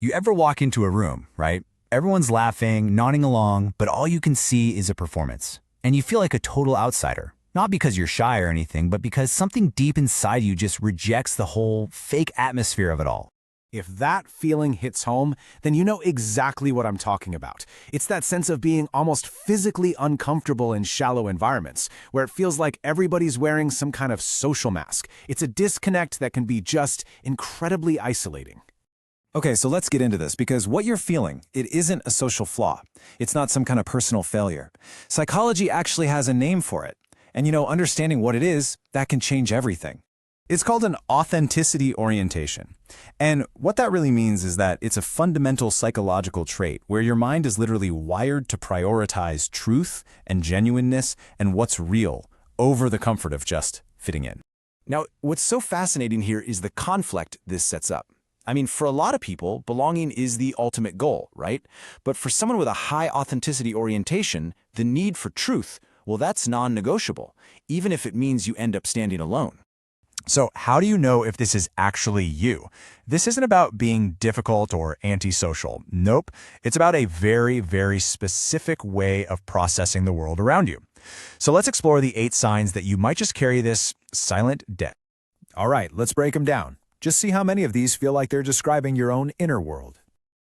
You ever walk into a room, right? Everyone's laughing, nodding along, but all you can see is a performance. And you feel like a total outsider. Not because you're shy or anything, but because something deep inside you just rejects the whole fake atmosphere of it all. If that feeling hits home, then you know exactly what I'm talking about. It's that sense of being almost physically uncomfortable in shallow environments, where it feels like everybody's wearing some kind of social mask. It's a disconnect that can be just incredibly isolating. Okay, so let's get into this, because what you're feeling, it isn't a social flaw. It's not some kind of personal failure. Psychology actually has a name for it. And understanding what it is, that can change everything. It's called an authenticity orientation. And what that really means is that it's a fundamental psychological trait where your mind is literally wired to prioritize truth and genuineness and what's real over the comfort of just fitting in. Now, what's so fascinating here is the conflict this sets up. I mean, for a lot of people, belonging is the ultimate goal, right? But for someone with a high authenticity orientation, the need for truth, well, that's non-negotiable, even if it means you end up standing alone. So how do you know if this is actually you? This isn't about being difficult or antisocial. Nope. It's about a very, very specific way of processing the world around you. So let's explore the 8 signs that you might just carry this silent debt. All right, let's break them down. Just see how many of these feel like they're describing your own inner world.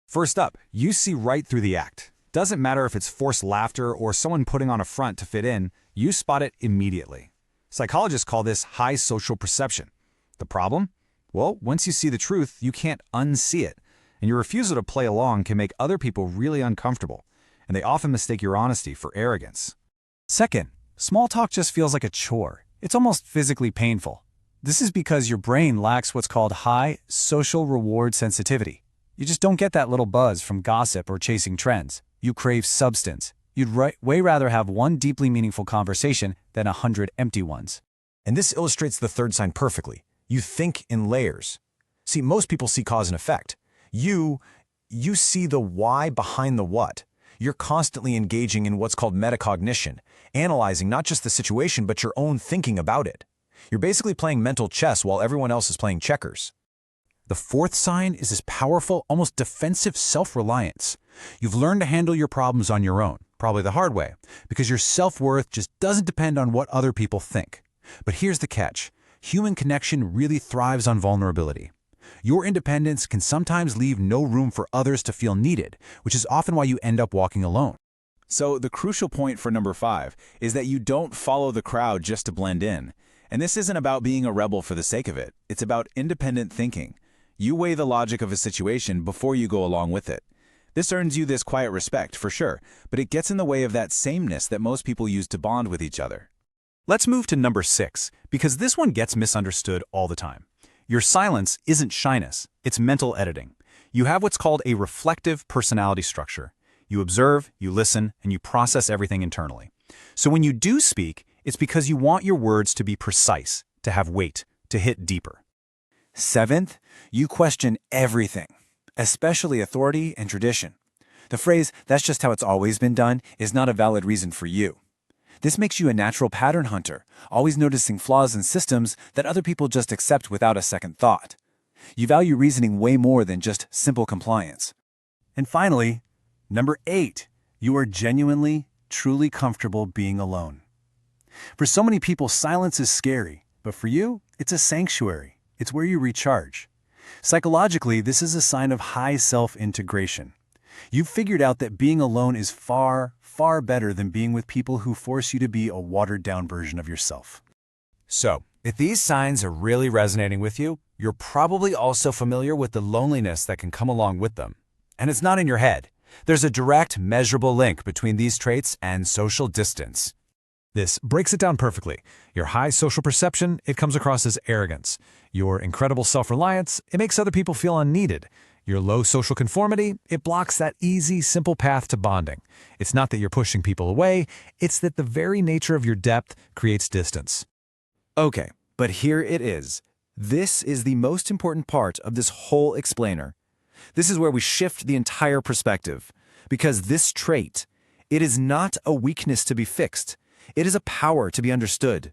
First up, you see right through the act. Doesn't matter if it's forced laughter or someone putting on a front to fit in, you spot it immediately. Psychologists call this high social perception. The problem? Well, once you see the truth, you can't unsee it, and your refusal to play along can make other people really uncomfortable, and they often mistake your honesty for arrogance. Second, small talk just feels like a chore. It's almost physically painful. This is because your brain lacks what's called high social reward sensitivity. You just don't get that little buzz from gossip or chasing trends. You crave substance. You'd way rather have one deeply meaningful conversation than 100 empty ones. And this illustrates the third sign perfectly. You think in layers. See, most people see cause and effect. You see the why behind the what. You're constantly engaging in what's called metacognition, analyzing not just the situation, but your own thinking about it. You're basically playing mental chess while everyone else is playing checkers. The fourth sign is this powerful, almost defensive self-reliance. You've learned to handle your problems on your own, probably the hard way, because your self-worth just doesn't depend on what other people think. But here's the catch. Human connection really thrives on vulnerability. Your independence can sometimes leave no room for others to feel needed, which is often why you end up walking alone. So the crucial point for number 5 is that you don't follow the crowd just to blend in. And this isn't about being a rebel for the sake of it. It's about independent thinking. You weigh the logic of a situation before you go along with it. This earns you this quiet respect, for sure, but it gets in the way of that sameness that most people use to bond with each other. Let's move to number 6, because this one gets misunderstood all the time. Your silence isn't shyness, it's mental editing. You have what's called a reflective personality structure. You observe, you listen, and you process everything internally. So when you do speak, it's because you want your words to be precise, to have weight, to hit deeper. Seventh, you question everything, especially authority and tradition. The phrase, "that's just how it's always been done," is not a valid reason for you. This makes you a natural pattern hunter, always noticing flaws in systems that other people just accept without a second thought. You value reasoning way more than just simple compliance. And finally, number 8, you are genuinely, truly comfortable being alone. For so many people, silence is scary, but for you, it's a sanctuary. It's where you recharge. Psychologically, this is a sign of high self-integration. You've figured out that being alone is far, far better than being with people who force you to be a watered-down version of yourself. So, if these signs are really resonating with you, you're probably also familiar with the loneliness that can come along with them. And it's not in your head. There's a direct, measurable link between these traits and social distance. This breaks it down perfectly. Your high social perception, it comes across as arrogance. Your incredible self-reliance, it makes other people feel unneeded. Your low social conformity, it blocks that easy, simple path to bonding. It's not that you're pushing people away, it's that the very nature of your depth creates distance. Okay, but here it is. This is the most important part of this whole explainer. This is where we shift the entire perspective. Because this trait, it is not a weakness to be fixed. It is a power to be understood.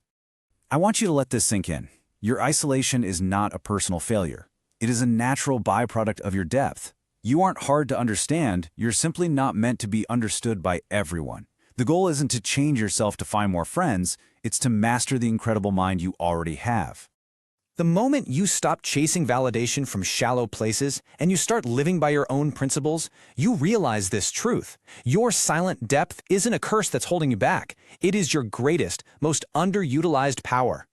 I want you to let this sink in. Your isolation is not a personal failure. It is a natural byproduct of your depth. You aren't hard to understand, you're simply not meant to be understood by everyone. The goal isn't to change yourself to find more friends, it's to master the incredible mind you already have. The moment you stop chasing validation from shallow places and you start living by your own principles, you realize this truth. Your silent depth isn't a curse that's holding you back. It is your greatest, most underutilized power.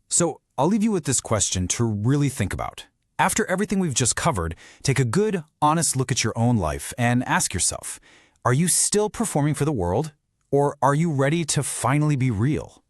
So I'll leave you with this question to really think about. After everything we've just covered, take a good, honest look at your own life and ask yourself, are you still performing for the world? Or are you ready to finally be real?